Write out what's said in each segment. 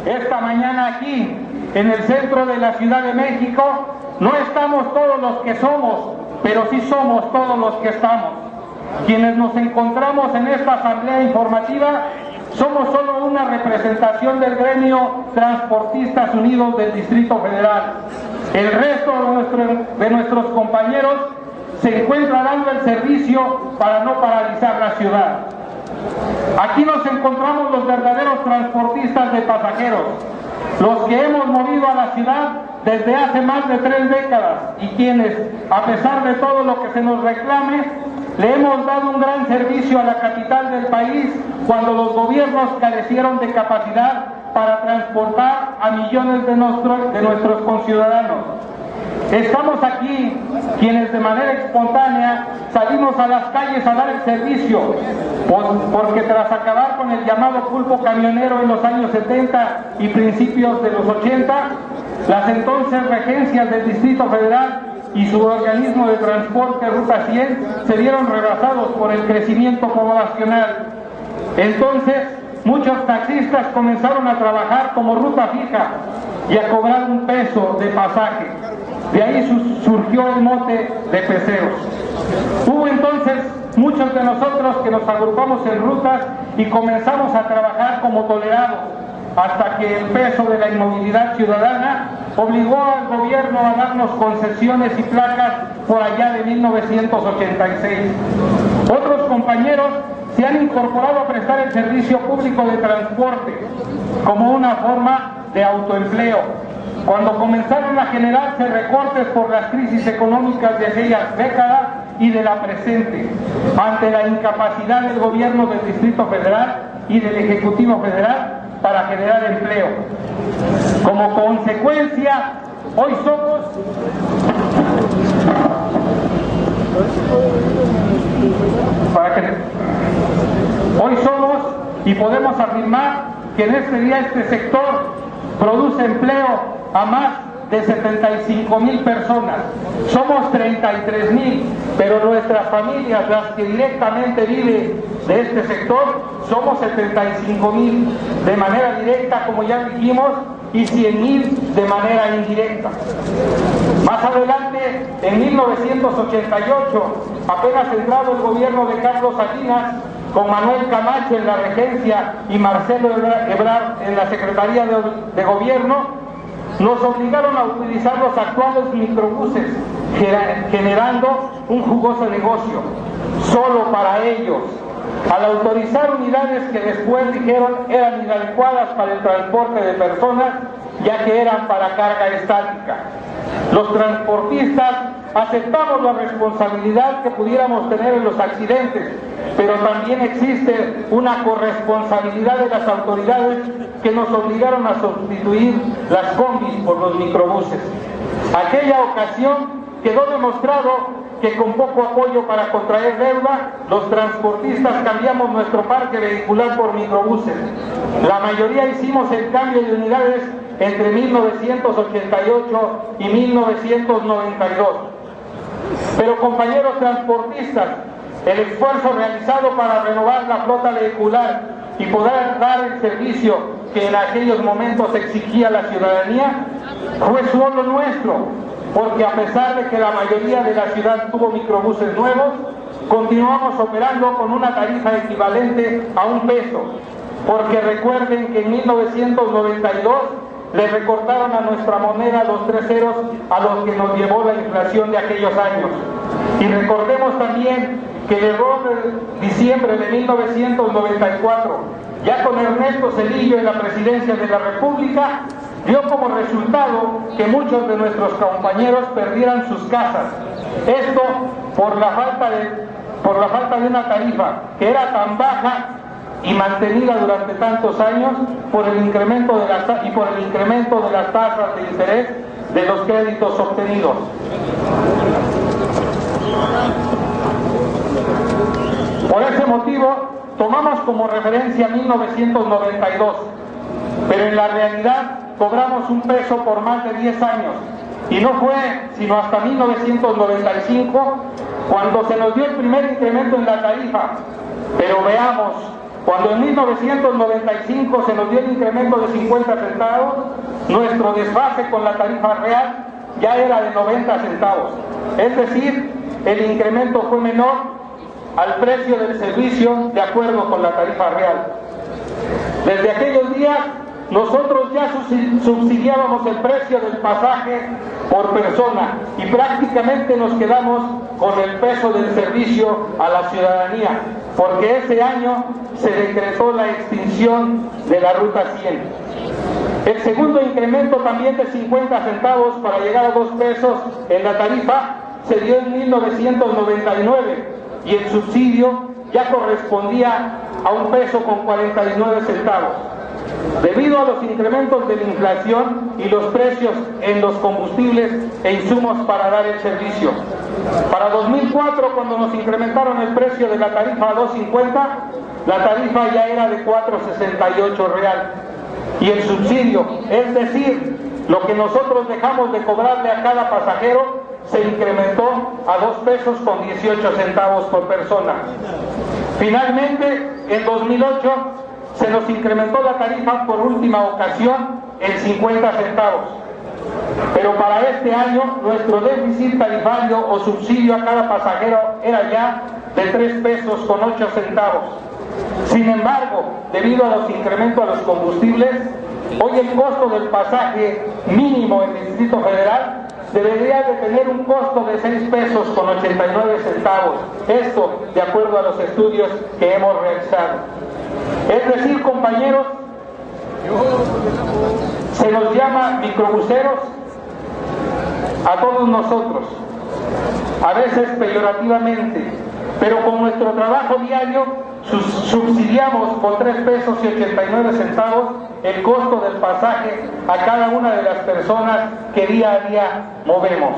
esta mañana aquí, en el centro de la Ciudad de México, no estamos todos los que somos, pero sí somos todos los que estamos. Quienes nos encontramos en esta asamblea informativa somos solo una representación del gremio Transportistas Unidos del Distrito Federal. El resto de nuestros compañeros se encuentra dando el servicio para no paralizar la ciudad. Aquí nos encontramos los verdaderos transportistas de pasajeros, los que hemos movido a la ciudad desde hace más de 3 décadas y quienes, a pesar de todo lo que se nos reclame, le hemos dado un gran servicio a la capital del país cuando los gobiernos carecieron de capacidad para transportar a millones de nuestros conciudadanos. Estamos aquí quienes de manera espontánea salimos a las calles a dar el servicio, porque tras acabar con el llamado pulpo camionero en los años 70 y principios de los 80, las entonces regencias del Distrito Federal y su organismo de transporte Ruta 100 se vieron rebasados por el crecimiento poblacional. Entonces, muchos taxistas comenzaron a trabajar como ruta fija y a cobrar un peso de pasaje. De ahí surgió el mote de peceros. Hubo entonces muchos de nosotros que nos agrupamos en rutas y comenzamos a trabajar como tolerados, hasta que el peso de la inmovilidad ciudadana obligó al gobierno a darnos concesiones y placas por allá de 1986. Otros compañeros se han incorporado a prestar el servicio público de transporte como una forma de autoempleo. Cuando comenzaron a generarse recortes por las crisis económicas de aquellas décadas y de la presente, ante la incapacidad del gobierno del Distrito Federal y del Ejecutivo Federal para generar empleo. Como consecuencia, hoy somos y podemos afirmar que en este día este sector produce empleo a más de 75,000 personas. Somos 33,000, pero nuestras familias, las que directamente viven de este sector, somos 75,000 de manera directa, como ya dijimos, y 100,000 de manera indirecta. Más adelante, en 1988, apenas entrado el gobierno de Carlos Salinas, con Manuel Camacho en la regencia y Marcelo Ebrard en la Secretaría de Gobierno, nos obligaron a utilizar los actuales microbuses, generando un jugoso negocio, solo para ellos, al autorizar unidades que después dijeron eran inadecuadas para el transporte de personas, ya que eran para carga estática. Los transportistas aceptamos la responsabilidad que pudiéramos tener en los accidentes, pero también existe una corresponsabilidad de las autoridades que nos obligaron a sustituir las combis por los microbuses. Aquella ocasión quedó demostrado que con poco apoyo para contraer deuda, los transportistas cambiamos nuestro parque vehicular por microbuses. La mayoría hicimos el cambio de unidades entre 1988 y 1992. Pero compañeros transportistas, el esfuerzo realizado para renovar la flota vehicular y poder dar el servicio que en aquellos momentos exigía la ciudadanía fue solo nuestro, porque a pesar de que la mayoría de la ciudad tuvo microbuses nuevos, continuamos operando con una tarifa equivalente a un peso, porque recuerden que en 1992 le recortaron a nuestra moneda los 3 ceros a los que nos llevó la inflación de aquellos años. Y recordemos también que el error de diciembre de 1994, ya con Ernesto Zedillo en la presidencia de la República, dio como resultado que muchos de nuestros compañeros perdieran sus casas. Esto por la falta de una tarifa que era tan baja y mantenida durante tantos años por el incremento de las tasas de interés de los créditos obtenidos. Por ese motivo, tomamos como referencia 1992, pero en la realidad cobramos un peso por más de 10 años, y no fue sino hasta 1995 cuando se nos dio el primer incremento en la tarifa. Pero veamos, Cuando en 1995 se nos dio el incremento de 50 centavos, nuestro desfase con la tarifa real ya era de 90 centavos. Es decir, el incremento fue menor al precio del servicio de acuerdo con la tarifa real. Desde aquellos días, nosotros ya subsidiábamos el precio del pasaje por persona y prácticamente nos quedamos con el peso del servicio a la ciudadanía, porque ese año se decretó la extinción de la Ruta 100. El segundo incremento, también de 50 centavos para llegar a 2 pesos en la tarifa, se dio en 1999 y el subsidio ya correspondía a 1 peso con 49 centavos. Debido a los incrementos de la inflación y los precios en los combustibles e insumos para dar el servicio. Para 2004, cuando nos incrementaron el precio de la tarifa a 2.50, la tarifa ya era de 4.68 real. Y el subsidio, es decir, lo que nosotros dejamos de cobrarle a cada pasajero, se incrementó a 2 pesos con 18 centavos por persona. Finalmente, en 2008, se nos incrementó la tarifa por última ocasión en 50 centavos. Pero para este año, nuestro déficit tarifario o subsidio a cada pasajero era ya de 3 pesos con 8 centavos. Sin embargo, debido a los incrementos a los combustibles, hoy el costo del pasaje mínimo en el Distrito Federal debería de tener un costo de 6 pesos con 89 centavos. Esto de acuerdo a los estudios que hemos realizado. Es decir, compañeros, se nos llama microbuseros a todos nosotros, a veces peyorativamente, pero con nuestro trabajo diario subsidiamos con 3 pesos y 89 centavos el costo del pasaje a cada una de las personas que día a día movemos.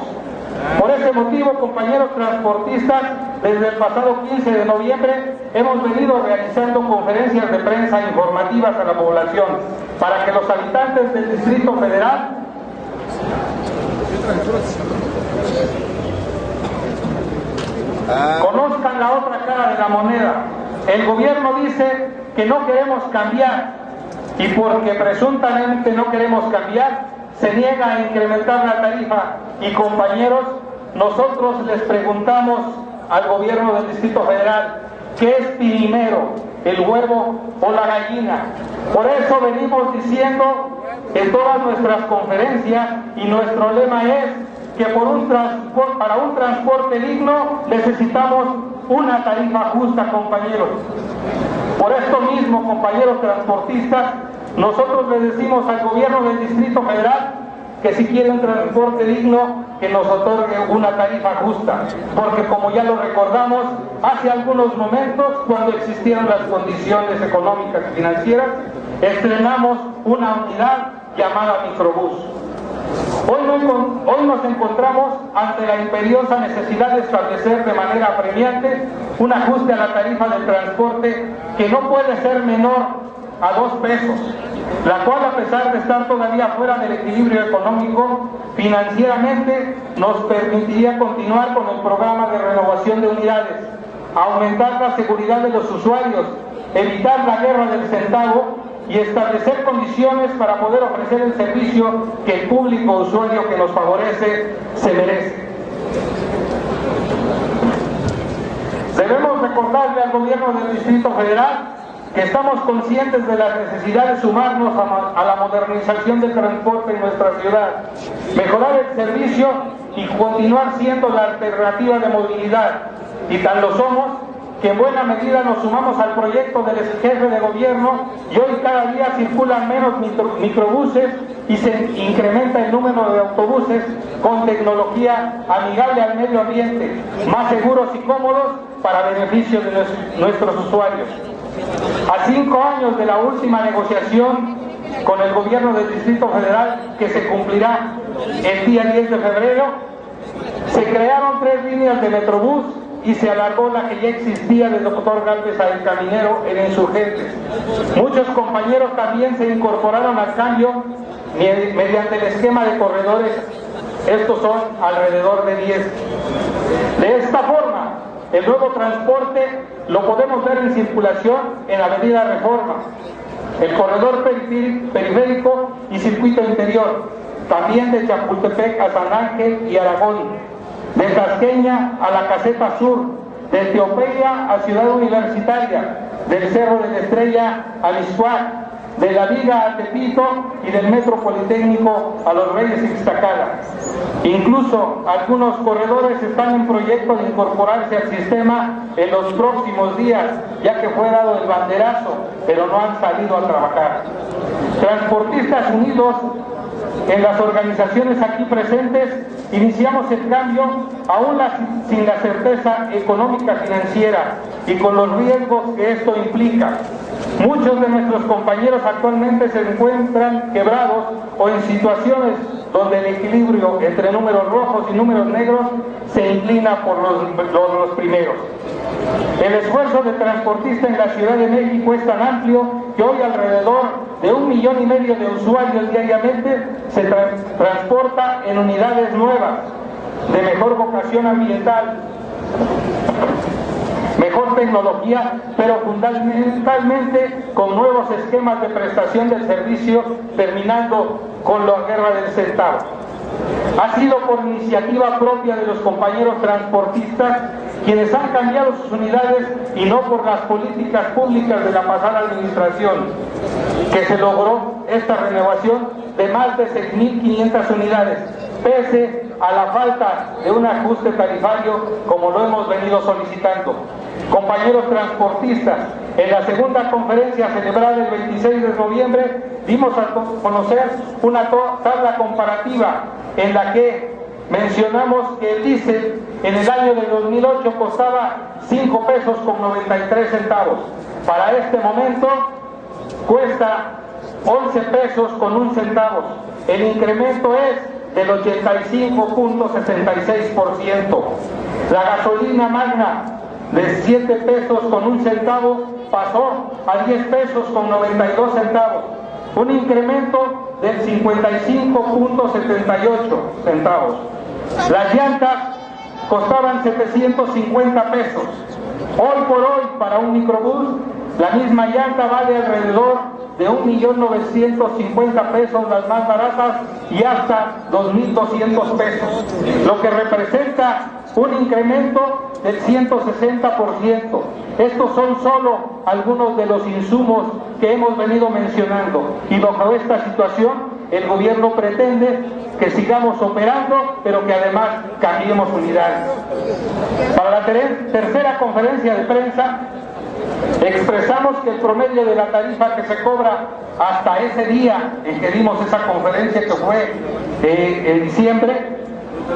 Por ese motivo, compañeros transportistas, desde el pasado 15 de noviembre hemos venido realizando conferencias de prensa informativas a la población para que los habitantes del Distrito Federal conozcan la otra cara de la moneda. El gobierno dice que no queremos cambiar y porque presuntamente no queremos cambiar, se niega a incrementar la tarifa. Y compañeros, nosotros les preguntamos al gobierno del Distrito Federal, ¿qué es primero, el huevo o la gallina? Por eso venimos diciendo en todas nuestras conferencias, y nuestro lema es que para un transporte digno necesitamos una tarifa justa, compañeros. Por esto mismo, compañeros transportistas, nosotros le decimos al gobierno del Distrito Federal que si quiere un transporte digno, que nos otorgue una tarifa justa, porque como ya lo recordamos, hace algunos momentos, cuando existieron las condiciones económicas y financieras, estrenamos una unidad llamada microbús. Hoy nos encontramos ante la imperiosa necesidad de establecer de manera apremiante un ajuste a la tarifa del transporte que no puede ser menor a 2 pesos, la cual, a pesar de estar todavía fuera del equilibrio económico, financieramente nos permitiría continuar con el programa de renovación de unidades, aumentar la seguridad de los usuarios, evitar la guerra del centavo y establecer condiciones para poder ofrecer el servicio que el público usuario que nos favorece se merece. Debemos recordarle al gobierno del Distrito Federal que estamos conscientes de la necesidad de sumarnos a la modernización del transporte en nuestra ciudad, mejorar el servicio y continuar siendo la alternativa de movilidad. Y tan lo somos que en buena medida nos sumamos al proyecto del jefe de gobierno y hoy cada día circulan menos microbuses y se incrementa el número de autobuses con tecnología amigable al medio ambiente, más seguros y cómodos para beneficio de nuestros usuarios. A 5 años de la última negociación con el gobierno del Distrito Federal, que se cumplirá el día 10 de febrero, se crearon 3 líneas de Metrobús y se alargó la que ya existía del Dr. Gálvez a El Caminero en Insurgentes. Muchos compañeros también se incorporaron al cambio mediante el esquema de corredores. Estos son alrededor de 10. De esta forma, El nuevo transporte lo podemos ver en circulación en Avenida Reforma, el corredor periférico y circuito interior, también de Chapultepec a San Ángel y Aragón, de Tasqueña a la Caseta Sur, de Teopeya a Ciudad Universitaria, del Cerro de la Estrella a Mixcoac, de La Viga a Tepito y del Metro Politécnico a Los Reyes Ixtacala. Incluso algunos corredores están en proyecto de incorporarse al sistema en los próximos días, ya que fue dado el banderazo, pero no han salido a trabajar. Transportistas Unidos, en las organizaciones aquí presentes, iniciamos el cambio aún sin la certeza económica financiera y con los riesgos que esto implica. Muchos de nuestros compañeros actualmente se encuentran quebrados o en situaciones donde el equilibrio entre números rojos y números negros se inclina por los primeros. El esfuerzo de transportista en la Ciudad de México es tan amplio que hoy alrededor de 1,5 millones de usuarios diariamente se transporta en unidades nuevas, de mejor vocación ambiental, mejor tecnología, pero fundamentalmente con nuevos esquemas de prestación del servicio, terminando con la guerra del centavo. Ha sido por iniciativa propia de los compañeros transportistas quienes han cambiado sus unidades y no por las políticas públicas de la pasada administración, que se logró esta renovación de más de 6,500 unidades, pese a la falta de un ajuste tarifario como lo hemos venido solicitando. Compañeros transportistas, en la segunda conferencia celebrada el 26 de noviembre dimos a conocer una tabla comparativa en la que mencionamos que el diésel en el año de 2008 costaba 5 pesos con 93 centavos. Para este momento cuesta 11 pesos con 1 centavo. El incremento es del 85.66%. La gasolina magna de 7 pesos con 1 centavo pasó a 10 pesos con 92 centavos. Un incremento del 55.78 centavos. Las llantas costaban 750 pesos. Hoy por hoy, para un microbús, la misma llanta vale alrededor de 1,950,000 pesos, las más baratas, y hasta 2,200 pesos, lo que representa un incremento del 160%. Estos son solo algunos de los insumos que hemos venido mencionando, y bajo esta situación el gobierno pretende que sigamos operando, pero que además cambiemos unidades. Para la tercera conferencia de prensa expresamos que el promedio de la tarifa que se cobra hasta ese día en que dimos esa conferencia, que fue en diciembre,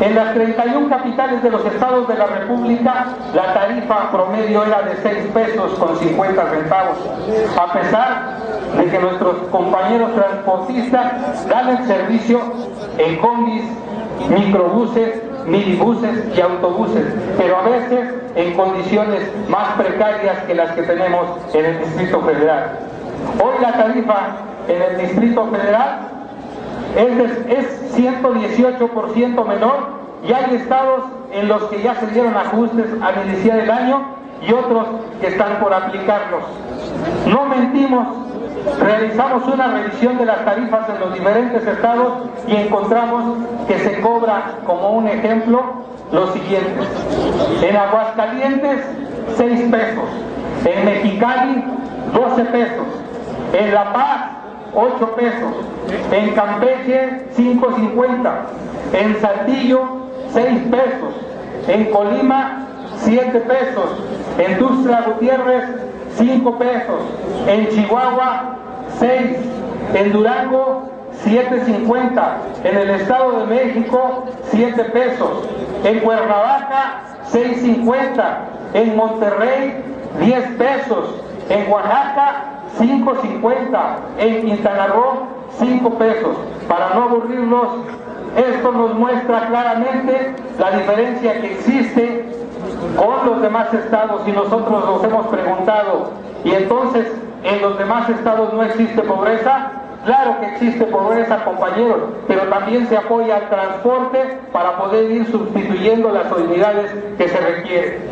en las 31 capitales de los estados de la República, la tarifa promedio era de 6 pesos con 50 centavos, a pesar de que nuestros compañeros transportistas dan el servicio en combis, microbuses, minibuses y autobuses, pero a veces en condiciones más precarias que las que tenemos en el Distrito Federal. Hoy la tarifa en el Distrito Federal es 118% menor, y hay estados en los que ya se dieron ajustes al iniciar el año y otros que están por aplicarlos. No mentimos, realizamos una revisión de las tarifas en los diferentes estados y encontramos que se cobra, como un ejemplo, los siguientes: en Aguascalientes 6 pesos, en Mexicali 12 pesos, en La Paz 8 pesos, en Campeche 5.50, en Saltillo 6 pesos, en Colima 7 pesos, en Tuxtla Gutiérrez 5 pesos, en Chihuahua 6, en Durango 7.50, en el Estado de México 7 pesos, en Cuernavaca 6.50, en Monterrey 10 pesos, en Oaxaca 5.50, en Quintana Roo 5 pesos. Para no aburrirnos, esto nos muestra claramente la diferencia que existe con los demás estados, y nosotros nos hemos preguntado, ¿y entonces en los demás estados no existe pobreza? Claro que existe pobreza, compañeros, pero también se apoya al transporte para poder ir sustituyendo las unidades que se requieren.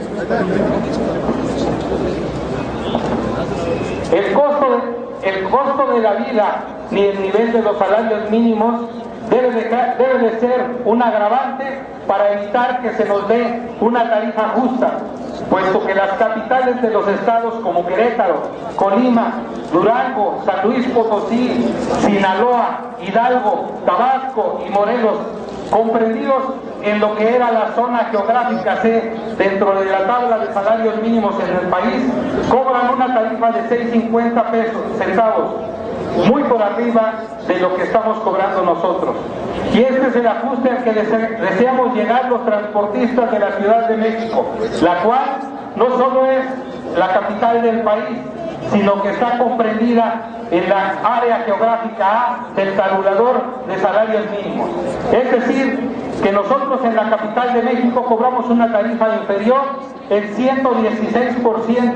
El costo de la vida ni el nivel de los salarios mínimos debe de ser un agravante para evitar que se nos dé una tarifa justa, puesto que las capitales de los estados como Querétaro, Colima, Durango, San Luis Potosí, Sinaloa, Hidalgo, Tabasco y Morelos, comprendidos en lo que era la zona geográfica C dentro de la tabla de salarios mínimos en el país, cobran una tarifa de 6.50 centavos, muy por arriba de lo que estamos cobrando nosotros. Y este es el ajuste al que deseamos llegar los transportistas de la Ciudad de México, la cual no solo es la capital del país, sino que está comprendida en la área geográfica A del tabulador de salarios mínimos. Es decir, que nosotros en la capital de México cobramos una tarifa inferior el 116%,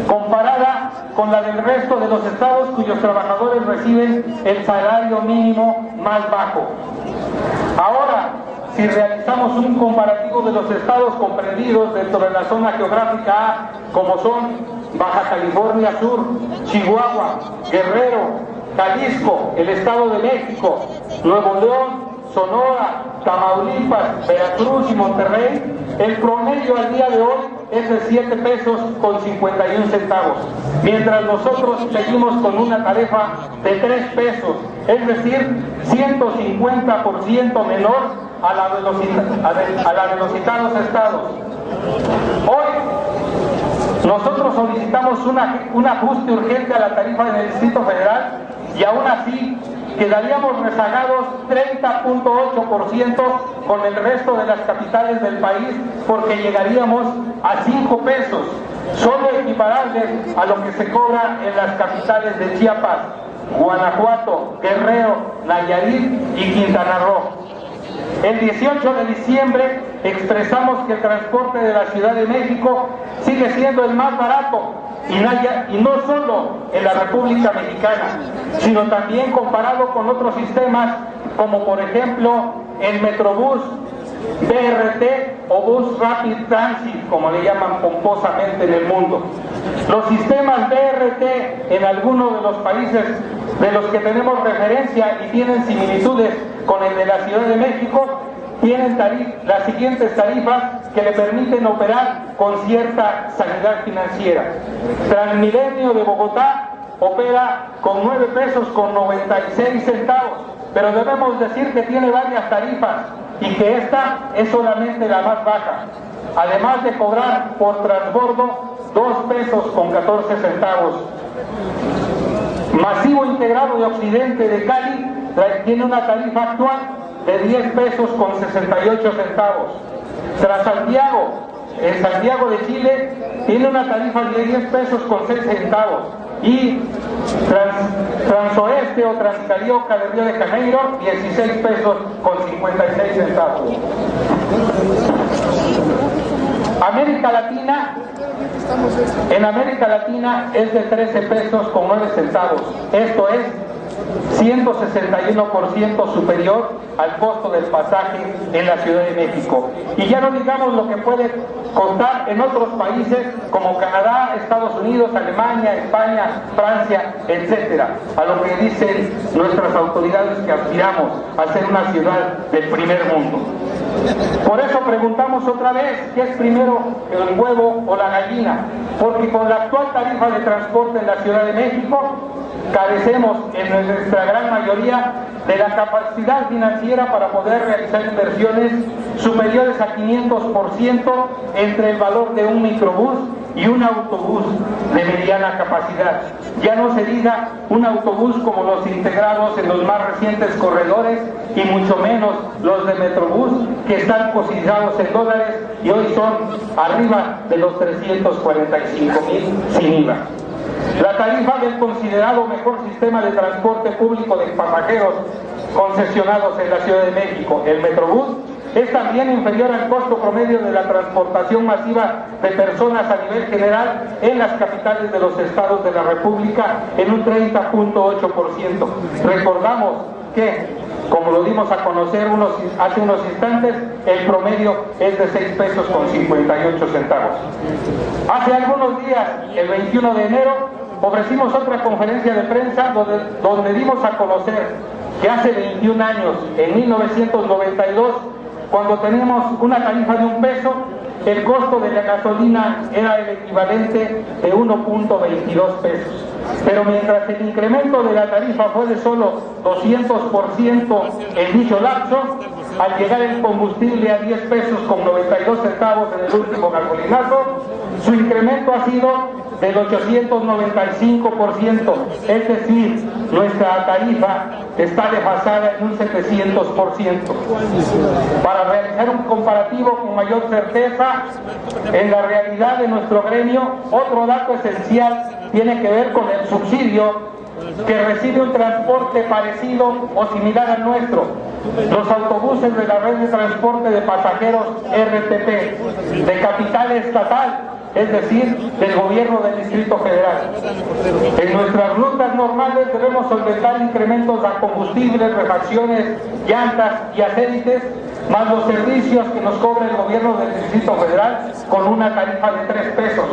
comparada con la del resto de los estados cuyos trabajadores reciben el salario mínimo más bajo. Ahora, si realizamos un comparativo de los estados comprendidos dentro de la zona geográfica A, como son Baja California Sur, Chihuahua, Guerrero, Jalisco, el Estado de México, Nuevo León, Sonora, Tamaulipas, Veracruz y Monterrey, el promedio al día de hoy es de 7 pesos con 51 centavos, mientras nosotros seguimos con una tarifa de 3 pesos, es decir, 150% menor a la de los citados estados. Hoy nosotros solicitamos un ajuste urgente a la tarifa del Distrito Federal y aún así quedaríamos rezagados 30.8% con el resto de las capitales del país, porque llegaríamos a 5 pesos, solo equiparables a lo que se cobra en las capitales de Chiapas, Guanajuato, Guerrero, Nayarit y Quintana Roo. El 18 de diciembre expresamos que el transporte de la Ciudad de México sigue siendo el más barato, y no solo en la República Mexicana, sino también comparado con otros sistemas, como por ejemplo el Metrobús, BRT o Bus Rapid Transit, como le llaman pomposamente en el mundo. Los sistemas BRT en algunos de los países de los que tenemos referencia y tienen similitudes con el de la Ciudad de México, tienen las siguientes tarifas que le permiten operar con cierta sanidad financiera. Transmilenio de Bogotá opera con 9 pesos con 96 centavos, pero debemos decir que tiene varias tarifas y que esta es solamente la más baja, además de cobrar por transbordo 2 pesos con 14 centavos. Masivo Integrado de Occidente de Cali tiene una tarifa actual de 10 pesos con 68 centavos. Transantiago, en Santiago de Chile, tiene una tarifa de 10 pesos con 6 centavos. Y Transoeste o Transcarioca de Río de Janeiro, 16 pesos con 56 centavos. En América Latina es de 13 pesos con 9 centavos. Esto es 161% superior al costo del pasaje en la Ciudad de México. Y ya no digamos lo que puede costar en otros países como Canadá, Estados Unidos, Alemania, España, Francia, etcétera, a lo que dicen nuestras autoridades que aspiramos a ser una ciudad del primer mundo. Por eso preguntamos otra vez, ¿qué es primero, el huevo o la gallina? Porque con la actual tarifa de transporte en la Ciudad de México carecemos en nuestra gran mayoría de la capacidad financiera para poder realizar inversiones superiores a 500% entre el valor de un microbús y un autobús de mediana capacidad. Ya no se diga un autobús como los integrados en los más recientes corredores y mucho menos los de Metrobús, que están cotizados en dólares y hoy son arriba de los 345,000 sin IVA. La tarifa del considerado mejor sistema de transporte público de pasajeros concesionados en la Ciudad de México, el Metrobús, es también inferior al costo promedio de la transportación masiva de personas a nivel general en las capitales de los estados de la República en un 30.8%. Recordamos que, como lo dimos a conocer hace unos instantes, el promedio es de 6 pesos con 58 centavos. Hace algunos días, el 21 de enero, ofrecimos otra conferencia de prensa donde dimos a conocer que hace 21 años, en 1992, cuando teníamos una tarifa de 1 peso, el costo de la gasolina era el equivalente de 1.22 pesos. Pero mientras el incremento de la tarifa fue de solo 200% en dicho lapso, al llegar el combustible a 10 pesos con 92 centavos en el último gasolinazo, su incremento ha sido del 895%, es decir, nuestra tarifa está desfasada en un 700%. Para realizar un comparativo con mayor certeza en la realidad de nuestro gremio, otro dato esencial tiene que ver con el subsidio que recibe un transporte parecido o similar al nuestro. Los autobuses de la red de transporte de pasajeros RTP de capital estatal, es decir, del gobierno del Distrito Federal. En nuestras rutas normales debemos solventar incrementos a combustibles, refacciones, llantas y aceites, más los servicios que nos cobra el gobierno del Distrito Federal con una tarifa de 3 pesos.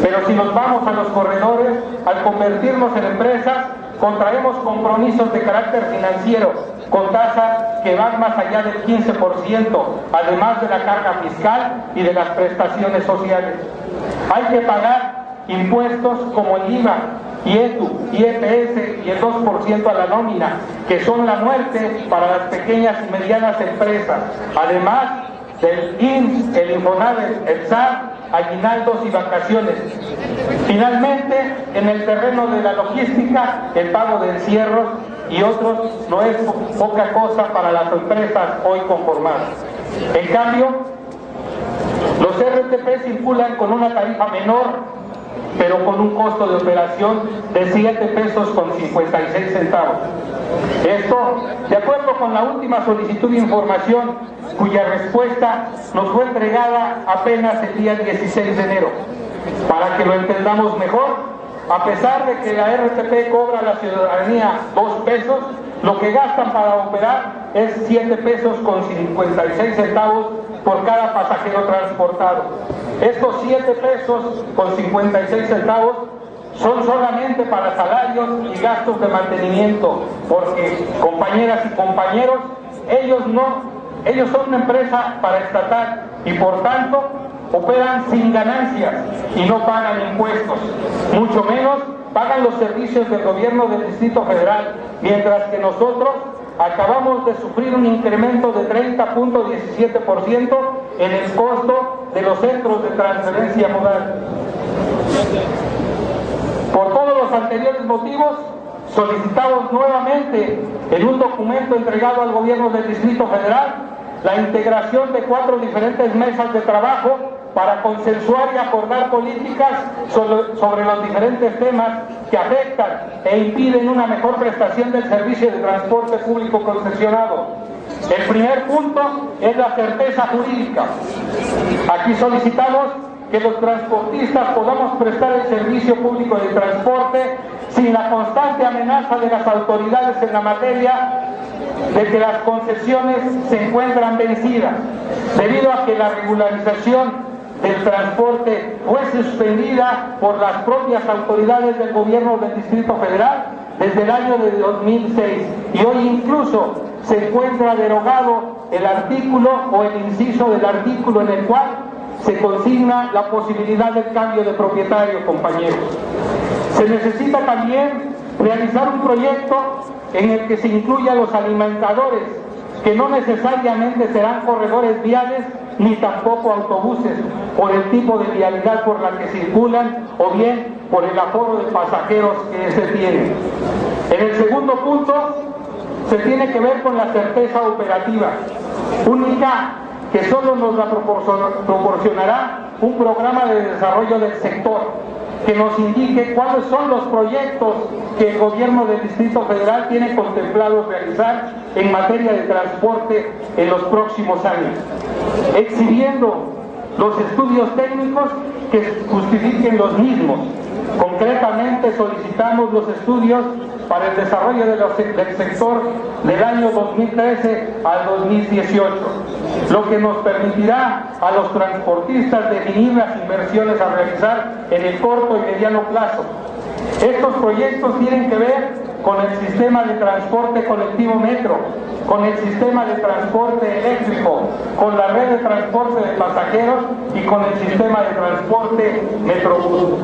Pero si nos vamos a los corredores, al convertirnos en empresas, contraemos compromisos de carácter financiero con tasas que van más allá del 15%, además de la carga fiscal y de las prestaciones sociales. Hay que pagar impuestos como el IVA, IETU, IEPS y el 2% a la nómina, que son la muerte para las pequeñas y medianas empresas, además del IMSS, el Infonavit, el SAT, aguinaldos y vacaciones. Finalmente, en el terreno de la logística, el pago de encierros y otros no es poca cosa para las empresas hoy conformadas. En cambio, los RTP circulan con una tarifa menor, pero con un costo de operación de 7 pesos con 56 centavos. Esto, de acuerdo con la última solicitud de información, cuya respuesta nos fue entregada apenas el día 16 de enero. Para que lo entendamos mejor, a pesar de que la RTP cobra a la ciudadanía 2 pesos, lo que gastan para operar es 7 pesos con 56 centavos por cada pasajero transportado. Estos 7 pesos con 56 centavos son solamente para salarios y gastos de mantenimiento, porque, compañeras y compañeros, ellos son una empresa paraestatal y por tanto operan sin ganancias y no pagan impuestos, mucho menos pagan los servicios del gobierno del Distrito Federal, mientras que nosotros acabamos de sufrir un incremento de 30.17% en el costo de los centros de transferencia modal. Por todos los anteriores motivos, solicitamos nuevamente en un documento entregado al gobierno del Distrito Federal la integración de 4 diferentes mesas de trabajo para consensuar y acordar políticas sobre los diferentes temas que afectan e impiden una mejor prestación del servicio de transporte público concesionado. El primer punto es la certeza jurídica. Aquí solicitamos que los transportistas podamos prestar el servicio público de transporte sin la constante amenaza de las autoridades en la materia de que las concesiones se encuentran vencidas, debido a que la regularización del transporte fue suspendida por las propias autoridades del gobierno del Distrito Federal desde el año de 2006 y hoy incluso se encuentra derogado el artículo o el inciso del artículo en el cual se consigna la posibilidad del cambio de propietario, compañeros. Se necesita también realizar un proyecto en el que se incluya a los alimentadores, que no necesariamente serán corredores viales ni tampoco autobuses, por el tipo de vialidad por la que circulan o bien por el aforo de pasajeros que se tiene. En el segundo punto, se tiene que ver con la certeza operativa, única que solo nos la proporcionará un programa de desarrollo del sector. que nos indique cuáles son los proyectos que el gobierno del Distrito Federal tiene contemplado realizar en materia de transporte en los próximos años, exhibiendo los estudios técnicos que justifiquen los mismos. Concretamente solicitamos los estudios para el desarrollo del sector del año 2013 al 2018, lo que nos permitirá a los transportistas definir las inversiones a realizar en el corto y mediano plazo. Estos proyectos tienen que ver con el sistema de transporte colectivo metro, con el sistema de transporte eléctrico, con la red de transporte de pasajeros y con el sistema de transporte metrobús.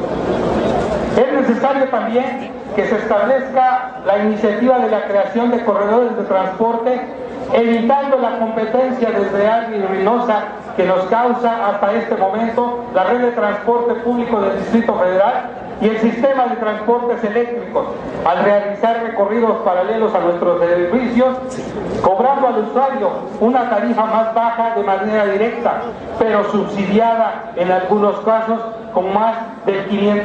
Es necesario también que se establezca la iniciativa de la creación de corredores de transporte, evitando la competencia desleal y ruinosa que nos causa hasta este momento la red de transporte público del Distrito Federal y el sistema de transportes eléctricos, al realizar recorridos paralelos a nuestros servicios, cobrando al usuario una tarifa más baja de manera directa, pero subsidiada en algunos casos con más del 500%.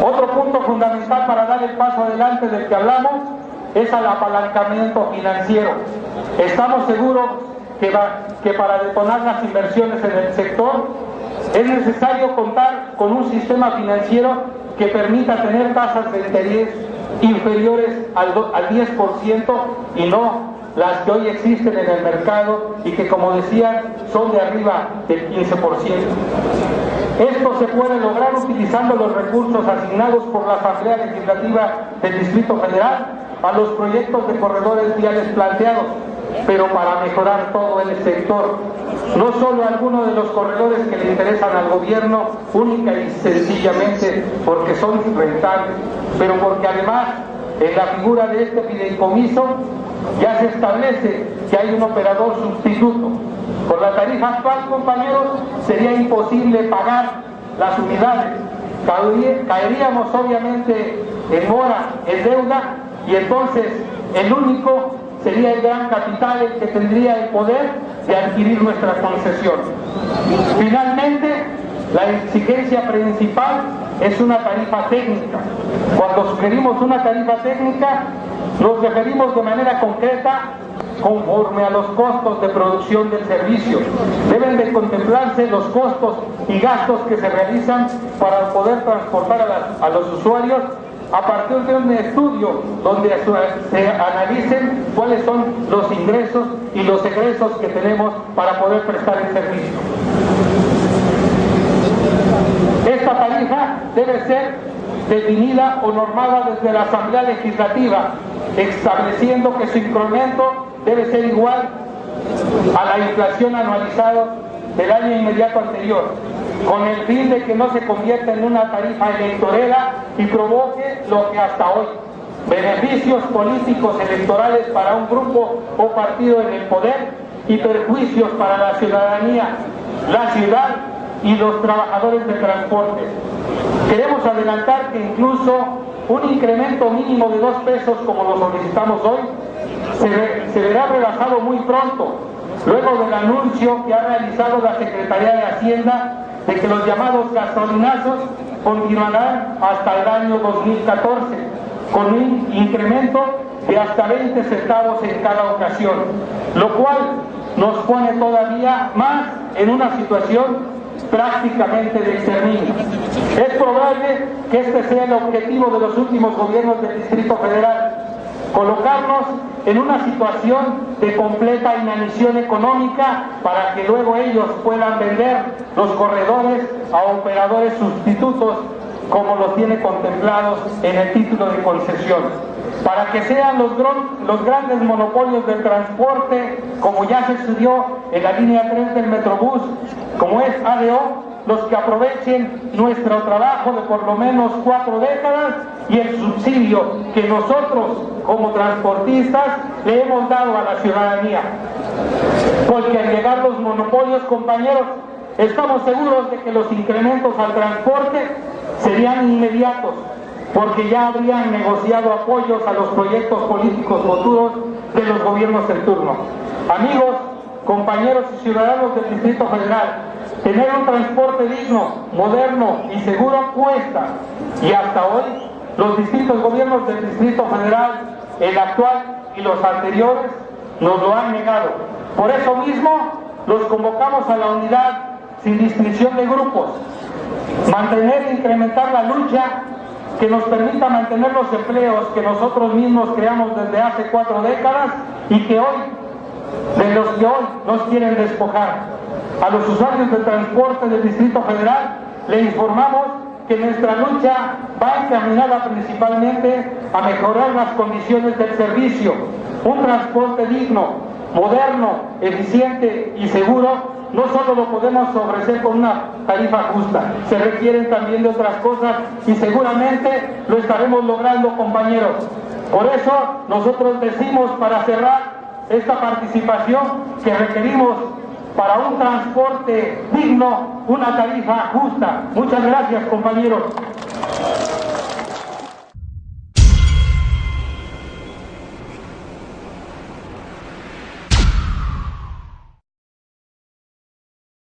Otro punto fundamental para dar el paso adelante del que hablamos es el apalancamiento financiero. Estamos seguros que para detonar las inversiones en el sector es necesario contar con un sistema financiero que permita tener tasas de interés inferiores al 10% y no las que hoy existen en el mercado y que, como decían, son de arriba del 15%. Esto se puede lograr utilizando los recursos asignados por la Asamblea Legislativa del Distrito Federal a los proyectos de corredores viales planteados, pero para mejorar todo el sector, no solo algunos de los corredores que le interesan al gobierno única y sencillamente porque son rentables, pero porque además en la figura de este fideicomiso ya se establece que hay un operador sustituto. Con la tarifa actual, compañeros, sería imposible pagar las unidades. Caeríamos obviamente en mora, en deuda, y entonces el único sería el gran capital el que tendría el poder de adquirir nuestra concesión. Finalmente, la exigencia principal es una tarifa técnica. Cuando sugerimos una tarifa técnica, nos referimos de manera concreta conforme a los costos de producción del servicio. Deben de contemplarse los costos y gastos que se realizan para poder transportar a los usuarios a partir de un estudio donde se analicen cuáles son los ingresos y los egresos que tenemos para poder prestar el servicio. Esta tarifa debe ser definida o normada desde la Asamblea Legislativa, estableciendo que su incremento debe ser igual a la inflación anualizada del año inmediato anterior, con el fin de que no se convierta en una tarifa electorera y provoque lo que hasta hoy: beneficios políticos electorales para un grupo o partido en el poder y perjuicios para la ciudadanía, la ciudad y los trabajadores de transporte. Queremos adelantar que incluso un incremento mínimo de 2 pesos, como lo solicitamos hoy, se verá rebasado muy pronto, luego del anuncio que ha realizado la Secretaría de Hacienda de que los llamados gasolinazos continuarán hasta el año 2014, con un incremento de hasta 20 centavos en cada ocasión, lo cual nos pone todavía más en una situación prácticamente de exterminio. Es probable que este sea el objetivo de los últimos gobiernos del Distrito Federal: colocarnos en una situación de completa inanición económica para que luego ellos puedan vender los corredores a operadores sustitutos, como los tiene contemplados en el título de concesión, para que sean los grandes monopolios del transporte, como ya se estudió en la línea 3 del Metrobús, como es ADO, los que aprovechen nuestro trabajo de por lo menos 4 décadas y el subsidio que nosotros como transportistas le hemos dado a la ciudadanía. Porque al llegar los monopolios, compañeros, estamos seguros de que los incrementos al transporte serían inmediatos, porque ya habrían negociado apoyos a los proyectos políticos futuros de los gobiernos en turno. Amigos, compañeros y ciudadanos del Distrito Federal, Tener un transporte digno, moderno y seguro cuesta, y hasta hoy los distintos gobiernos del Distrito Federal, el actual y los anteriores, nos lo han negado. Por eso mismo los convocamos a la unidad sin distinción de grupos, mantener e incrementar la lucha que nos permita mantener los empleos que nosotros mismos creamos desde hace 4 décadas y que hoy, de los que hoy nos quieren despojar. A los usuarios del transporte del Distrito Federal le informamos que nuestra lucha va encaminada principalmente a mejorar las condiciones del servicio. Un transporte digno, moderno, eficiente y seguro no solo lo podemos ofrecer con una tarifa justa, se requieren también de otras cosas y seguramente lo estaremos logrando, compañeros. Por eso nosotros decimos, para cerrar esta participación, que requerimos para un transporte digno una tarifa justa. Muchas gracias, compañeros.